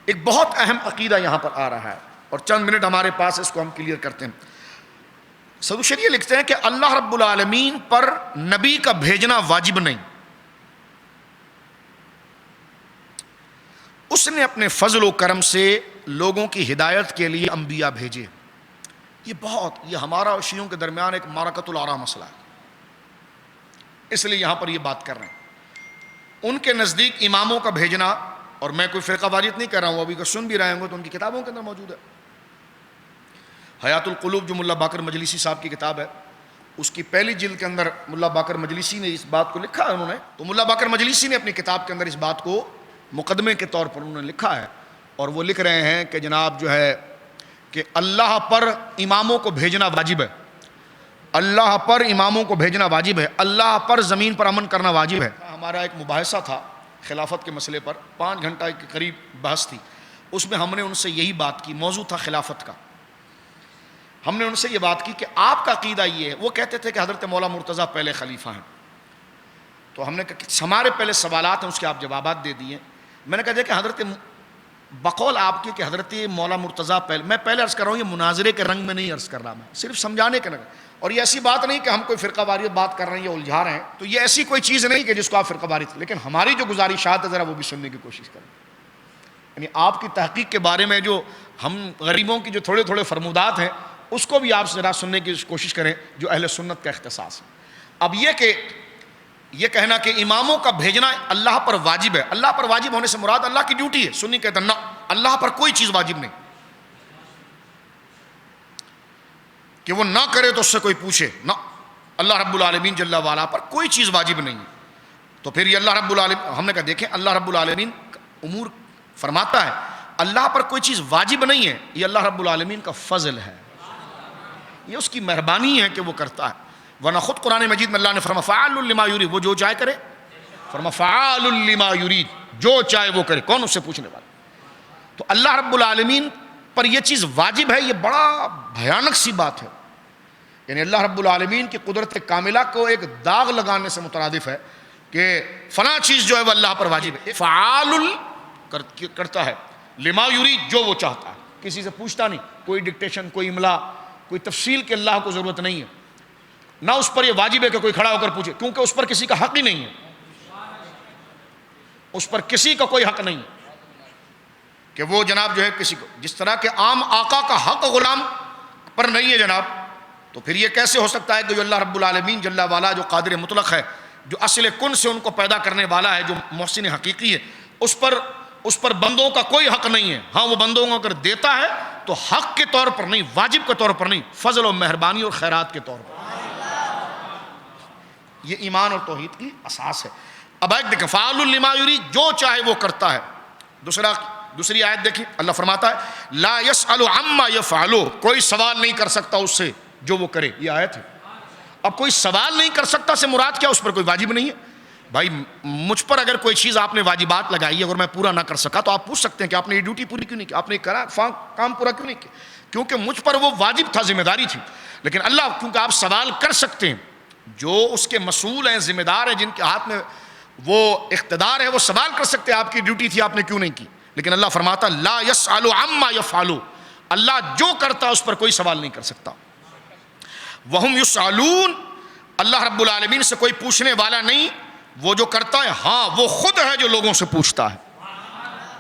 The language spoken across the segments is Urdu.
ایک بہت اہم عقیدہ یہاں پر آ رہا ہے اور چند منٹ ہمارے پاس اس کو ہم کلیئر کرتے ہیں. صدوق شریعہ لکھتے ہیں کہ اللہ رب العالمین پر نبی کا بھیجنا واجب نہیں، اس نے اپنے فضل و کرم سے لوگوں کی ہدایت کے لیے انبیاء بھیجے. یہ ہمارا اور شیعوں کے درمیان ایک معرکۃ الآراء مسئلہ ہے، اس لیے یہاں پر یہ بات کر رہے ہیں. ان کے نزدیک اماموں کا بھیجنا، اور میں کوئی فرقہ واریت نہیں کر رہا ہوں، ابھی کا سن بھی رہے ہوں گے تو ان کی کتابوں کے اندر موجود ہے. حیات القلوب جو ملا باقر مجلسی صاحب کی کتاب ہے، اس کی پہلی جلد کے اندر ملا باقر مجلسی نے اس بات کو لکھا ہے. انہوں نے تو ملا باقر مجلسی نے اپنی کتاب کے اندر اس بات کو مقدمے کے طور پر انہوں نے لکھا ہے، اور وہ لکھ رہے ہیں کہ جناب جو ہے کہ اللہ پر اماموں کو بھیجنا واجب ہے، اللہ پر اماموں کو بھیجنا واجب ہے، اللہ پر زمین پر امن کرنا واجب ہے. ہمارا ایک مباحثہ تھا خلافت کے مسئلے پر، 5 گھنٹہ کے قریب بحث تھی. اس میں ہم نے ان سے یہی بات کی، موضوع تھا خلافت کا. ہم نے ان سے یہ بات کی کہ آپ کا عقیدہ یہ ہے. وہ کہتے تھے کہ حضرت مولا مرتضیٰ پہلے خلیفہ ہیں. تو ہم نے کہا کہ ہمارے پہلے سوالات ہیں، اس کے آپ جوابات دے دیے. میں نے کہا کہ حضرت بقول آپ کی کہ حضرت مولا مرتضیٰ میں پہلے عرض کر رہا ہوں، یہ مناظرے کے رنگ میں نہیں عرض کر رہا، میں صرف سمجھانے کے لگا. اور یہ ایسی بات نہیں کہ ہم کوئی فرقہ واریت بات کر رہے ہیں یا الجھا رہے ہیں، تو یہ ایسی کوئی چیز نہیں کہ جس کو آپ فرقہ واریت، لیکن ہماری جو گزارشات ہے ذرا وہ بھی سننے کی کوشش کریں. یعنی آپ کی تحقیق کے بارے میں جو ہم غریبوں کی جو تھوڑے تھوڑے فرمودات ہیں، اس کو بھی آپ ذرا سننے کی کوشش کریں جو اہل سنت کا اختصاص ہے. اب یہ کہنا کہ اماموں کا بھیجنا اللہ پر واجب ہے، اللہ پر واجب ہونے سے مراد اللہ کی ڈیوٹی ہے. سنی کہتے ہیں نہ، اللہ پر کوئی چیز واجب نہیں کہ وہ نہ کرے تو اس سے کوئی پوچھے، نہ، اللہ رب العالمین جل وعلا پر کوئی چیز واجب نہیں ہے. تو پھر یہ اللہ رب العالمین، ہم نے کہا دیکھیں اللہ رب العالمین امور فرماتا ہے، اللہ پر کوئی چیز واجب نہیں ہے، یہ اللہ رب العالمین کا فضل ہے، یہ اس کی مہربانی ہے کہ وہ کرتا ہے. ورنہ خود قرآن مجید میں اللہ نے فرمایا فعال لما یرید، وہ جو چاہے کرے. فرمایا فعال لما یرید، جو چاہے وہ کرے، کون اس سے پوچھنے والا. تو اللہ رب العالمین پر یہ چیز واجب ہے، یہ بڑا بھیانک سی بات ہے. یعنی اللہ رب العالمین کی قدرت کاملہ کو ایک داغ لگانے سے مترادف ہے کہ فلاں چیز جو ہے وہ اللہ پر واجب ہے. فعال کرتا ہے لما یرید، جو وہ چاہتا ہے، کسی سے پوچھتا نہیں، کوئی ڈکٹیشن، کوئی املا، کوئی تفصیل کی اللہ کو ضرورت نہیں ہے. نہ اس پر یہ واجب ہے کہ کوئی کھڑا ہو کر پوچھے، کیونکہ اس پر کسی کا حق ہی نہیں ہے، اس پر کسی کا کوئی حق نہیں ہے کہ وہ جناب جو ہے کسی کو، جس طرح کہ عام آقا کا حق غلام پر نہیں ہے جناب. تو پھر یہ کیسے ہو سکتا ہے کہ جو اللہ رب العالمین جل وعلا جو قادر مطلق ہے، جو اصل کن سے ان کو پیدا کرنے والا ہے، جو محسن حقیقی ہے، اس پر بندوں کا کوئی حق نہیں ہے. ہاں وہ بندوں کو اگر دیتا ہے تو حق کے طور پر نہیں، واجب کے طور پر نہیں، فضل و مہربانی اور خیرات کے طور پر. یہ ایمان اور توحید کی اساس ہے. اب ایک دیکھیں فعال لما یرید، جو چاہے وہ کرتا ہے. دوسری آیت دیکھیں، اللہ فرماتا ہے لا يسأل عما يفعل، کوئی سوال نہیں کر سکتا اس سے جو وہ کرے. یہ آیت ہے. اب کوئی سوال نہیں کر سکتا سے مراد کیا؟ اس پر کوئی واجب نہیں ہے. بھائی مجھ پر اگر کوئی چیز آپ نے واجبات لگائی ہے، اگر میں پورا نہ کر سکا تو آپ پوچھ سکتے ہیں کہ آپ نے یہ ڈیوٹی پوری کیوں نہیں کی، آپ نے کام پورا کیوں نہیں کیا؟ کیونکہ مجھ پر وہ واجب تھا، ذمہ داری تھی. لیکن اللہ، کیونکہ آپ سوال کر سکتے ہیں، جو اس کے مسئول ہیں، ذمہ دار ہیں، جن کے ہاتھ میں وہ اقتدار ہے، وہ سوال کر سکتے ہیں آپ کی ڈیوٹی تھی، آپ نے کیوں نہیں کی. لیکن اللہ فرماتا لا يسأل عما يفعل، اللہ جو کرتا اس پر کوئی سوال نہیں کر سکتا. وهم يسألون، اللہ رب العالمین سے کوئی پوچھنے والا نہیں. وہ جو کرتا ہے، ہاں وہ خود ہے جو لوگوں سے پوچھتا ہے،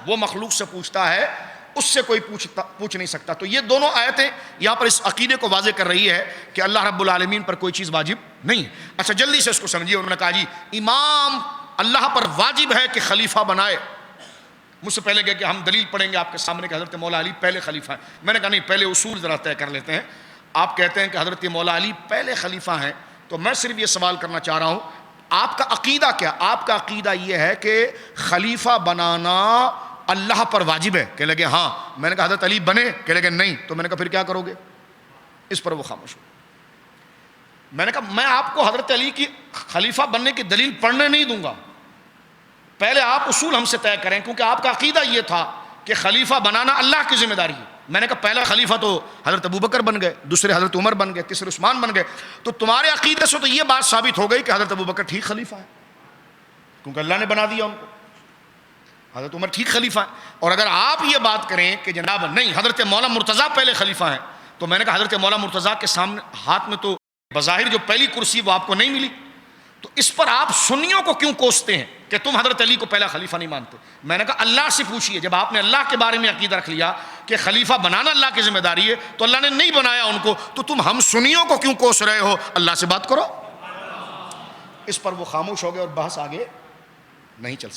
وہ مخلوق سے پوچھتا ہے، اس سے کوئی پوچھ نہیں سکتا. تو یہ دونوں آیتیں یہاں پر اس عقیدے کو واضح کر رہی ہے کہ اللہ رب العالمین پر کوئی چیز واجب نہیں. اچھا جلدی سے اس کو سمجھیے. انہوں نے کہا جی امام اللہ پر واجب ہے کہ خلیفہ بنائے. مجھ سے پہلے کہا کہ ہم دلیل پڑھیں گے آپ کے سامنے کہ حضرت مولا علی پہلے خلیفہ ہیں. میں نے کہا نہیں، پہلے اصول ذرا طے کر لیتے ہیں. آپ کہتے ہیں کہ حضرت مولا علی پہلے خلیفہ ہیں، تو میں صرف یہ سوال کرنا چاہ رہا ہوں، آپ کا عقیدہ کیا؟ آپ کا عقیدہ یہ ہے کہ خلیفہ بنانا اللہ پر واجب ہے؟ کہ لگے ہاں. میں نے کہا حضرت علی بنے؟ کہ لگے نہیں. تو میں نے کہا پھر کیا کرو گے؟ اس پر وہ خاموش ہو. میں نے کہا میں آپ کو حضرت علی کی خلیفہ بننے کی دلیل پڑھنے نہیں دوں گا، پہلے آپ اصول ہم سے طے کریں، کیونکہ آپ کا عقیدہ یہ تھا کہ خلیفہ بنانا اللہ کی ذمہ داری ہے. میں نے کہا پہلا خلیفہ تو حضرت ابوبکر بن گئے، دوسرے حضرت عمر بن گئے، تیسرے عثمان بن گئے. تو تمہارے عقیدے سے تو یہ بات ثابت ہو گئی کہ حضرت ابوبکر ٹھیک خلیفہ ہے، کیونکہ اللہ نے بنا دیا ان کو. حضرت عمر ٹھیک خلیفہ ہے. اور اگر آپ یہ بات کریں کہ جناب نہیں حضرت مولا مرتضیٰ پہلے خلیفہ ہیں، تو میں نے کہا حضرت مولا مرتضیٰ کے سامنے ہاتھ میں تو بظاہر جو پہلی کرسی وہ آپ کو نہیں ملی، تو اس پر آپ سنیوں کو کیوں کوستے ہیں کہ تم حضرت علی کو پہلا خلیفہ نہیں مانتے؟ میں نے کہا اللہ سے پوچھیے، جب آپ نے اللہ کے بارے میں عقیدہ رکھ لیا کہ خلیفہ بنانا اللہ کی ذمہ داری ہے، تو اللہ نے نہیں بنایا ان کو، تو تم ہم سنیوں کو کیوں کوس رہے ہو؟ اللہ سے بات کرو. اس پر وہ خاموش ہو گئے اور بحث آگے نہیں چل سکتی.